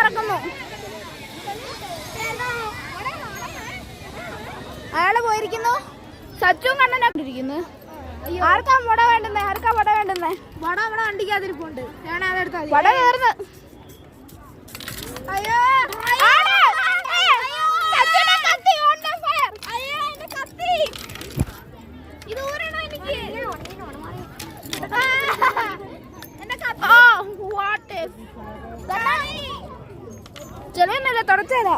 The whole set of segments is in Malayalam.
പറക്കുന്നു. അയാള് പോയിരിക്കുന്നു. സച്ചുവും കണ്ണനായിട്ടിരിക്കുന്നു. ആർക്കാ വട വേണ്ടുന്നേ? ആർക്കാ വട വേണ്ടുന്നേ? വട നമ്മുടെ വണ്ടിക്കകത്തിരിപ്പുണ്ട്. ഞാൻ അതെടുത്താ വട കയറുന്നു. അയ്യോ ചെറിയ തുടച്ചേരാ.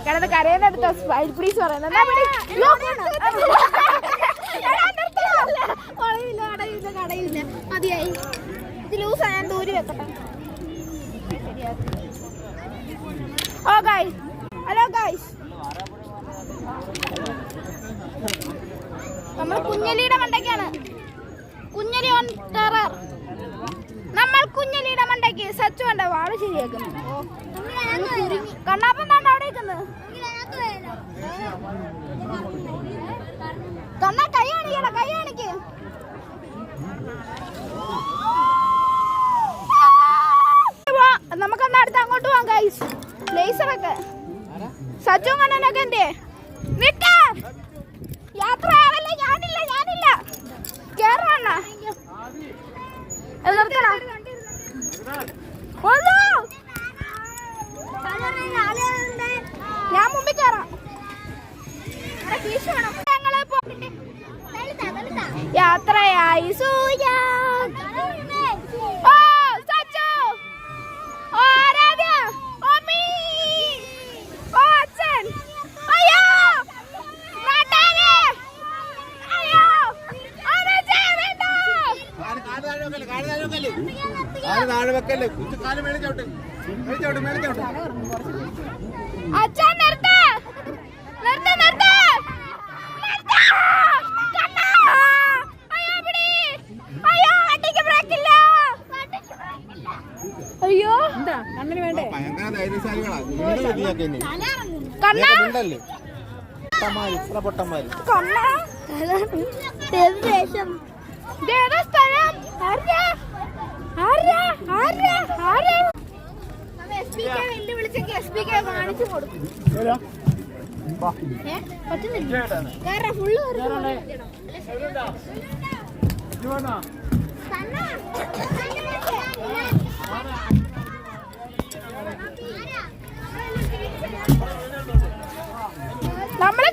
കിടന്ന് കരയുന്നെടുത്ത സ്മൈൽ പ്ലീസ് പറയുന്നത്. കടയില്ല മതിയായി. ഇത് ലൂസാ, ഞാൻ ദൂരി വെക്കട്ടെ. ഓ ഗൈസ്, ഹലോ ഗൈസ്, നമ്മൾ കുഞ്ഞലിയുടെ മണ്ടയ്ക്കാണ്. Kunjali on terror. നമ്മൾ കുഞ്ഞലിയുടെ മണ്ടയ്ക്ക്. സച്ചു വേണ്ട വാള് ശരിയാക്കുന്നു. കണ്ണാപ്പൻ താണ്ട അവിടെ നിൽക്കുന്നത്. കണ്ണ കൈ കാണിക്കണ, കൈ കാണിക്ക്. നമുക്കെന്നാ അടുത്ത് അങ്ങോട്ട് പോവാം ഗൈസ്. ലേസറൊക്കെ സച്ചും കണ്ണനൊക്കെ എന്തേ നിക്ക. യാത്ര ആവല്ലേ? ഞാനില്ല കേറണ. ഞാൻ മുമ്പിൽ കയറാം. യാത്രയായി സൂയ. ഓ സച്ചു, ഓ ആരാധ്യ, ഓ മീ, ഓ അച്ഛൻ. അയ്യോ നാട്ടാരെ, അയ്യോ അച്ഛൻ നിർത്ത. അയ്യോ അങ്ങനെ വേണ്ടേ? കാണിച്ചു കൊടുക്കും. നമ്മള്